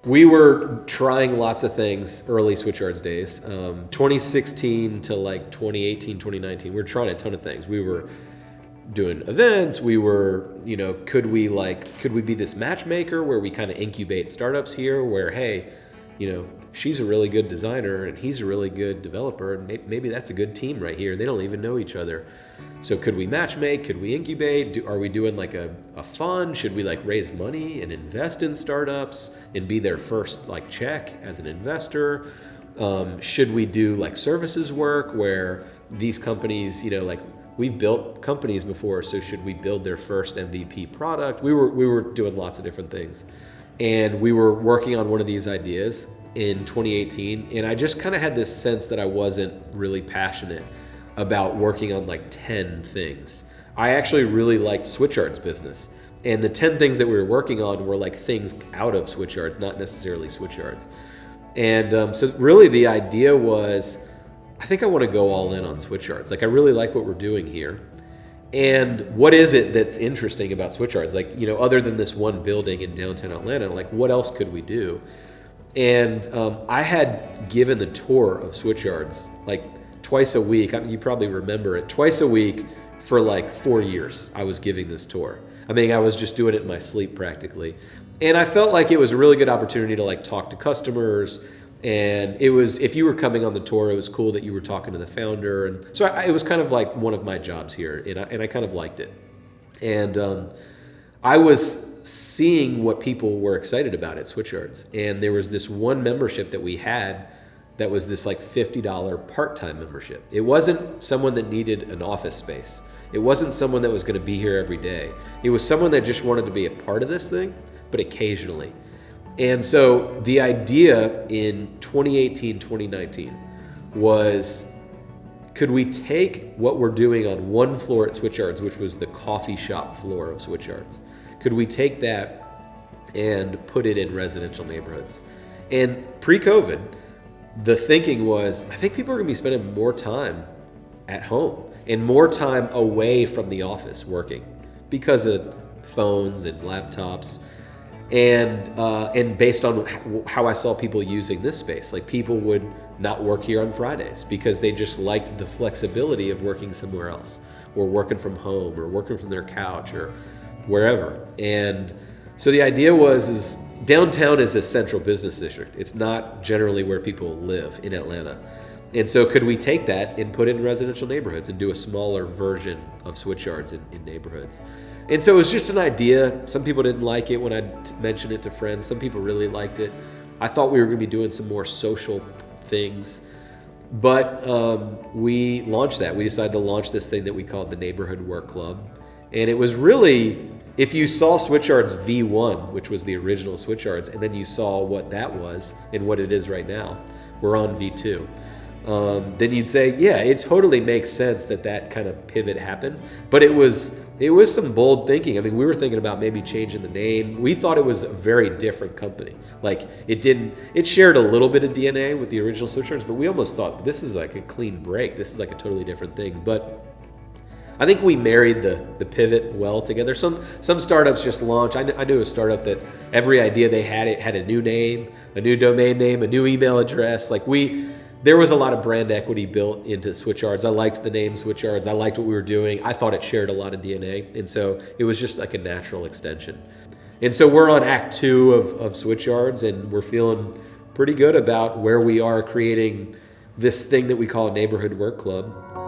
We were trying lots of things early Switchyards days. 2016 to like 2018, 2019, we were trying a ton of things. We were doing events. We were, could we be this matchmaker where we kind of incubate startups here where, hey, she's a really good designer and he's a really good developer and maybe that's a good team right here. They don't even know each other. So could we matchmake? Could we incubate? Are we doing like a fund? Should we like raise money and invest in startups and be their first like check as an investor? Should we do like services work where these companies, we've built companies before, so should we build their first MVP product? We were doing lots of different things. And we were working on one of these ideas in 2018, and I just kind of had this sense that I wasn't really passionate about working on like 10 things. I actually really liked Switchyards business, and the 10 things that we were working on were like things out of Switchyards, not necessarily Switchyards. And so really the idea was, I think I want to go all in on Switchyards. Like I really like what we're doing here. And what is it that's interesting about Switchyards? Like, other than this one building in downtown Atlanta, like what else could we do? And I had given the tour of Switchyards like twice a week. You probably remember it. Twice a week for like 4 years, I was giving this tour. I mean, I was just doing it in my sleep practically. And I felt like it was a really good opportunity to like talk to customers. And it was, if you were coming on the tour, it was cool that you were talking to the founder. And so it was kind of like one of my jobs here, and I kind of liked it. And I was seeing what people were excited about at Switchyards. And there was this one membership that we had that was this like $50 part-time membership. It wasn't someone that needed an office space. It wasn't someone that was going to be here every day. It was someone that just wanted to be a part of this thing, but occasionally. And so the idea in 2018, 2019 was, could we take what we're doing on one floor at Switchyards, which was the coffee shop floor of Switchyards, could we take that and put it in residential neighborhoods? And pre-COVID, the thinking was, I think people are going to be spending more time at home and more time away from the office working because of phones and laptops. And based on how I saw people using this space, like people would not work here on Fridays because they just liked the flexibility of working somewhere else or working from home or working from their couch or wherever. And so the idea is downtown is a central business district. It's not generally where people live in Atlanta. And so could we take that and put it in residential neighborhoods and do a smaller version of Switchyards in neighborhoods? And so it was just an idea. Some people didn't like it when I mentioned it to friends. Some people really liked it. I thought we were going to be doing some more social things. But we launched that. We decided to launch this thing that we called the Neighborhood Work Club. And it was really, if you saw Switchyards V1, which was the original Switchyards, and then you saw what that was and what it is right now, we're on V2. Then you'd say, yeah, it totally makes sense that kind of pivot happened. But it was some bold thinking. I mean, we were thinking about maybe changing the name. We thought it was a very different company. Like it shared a little bit of DNA with the original Switchyards, but we almost thought this is like a clean break. This is like a totally different thing. But I think we married the pivot well together. Some startups just launch. I knew a startup that every idea they had, it had a new name, a new domain name, a new email address. There was a lot of brand equity built into Switchyards. I liked the name Switchyards. I liked what we were doing. I thought it shared a lot of DNA. And so it was just like a natural extension. And so we're on Act 2 of Switchyards, and we're feeling pretty good about where we are creating this thing that we call a Neighborhood Work Club.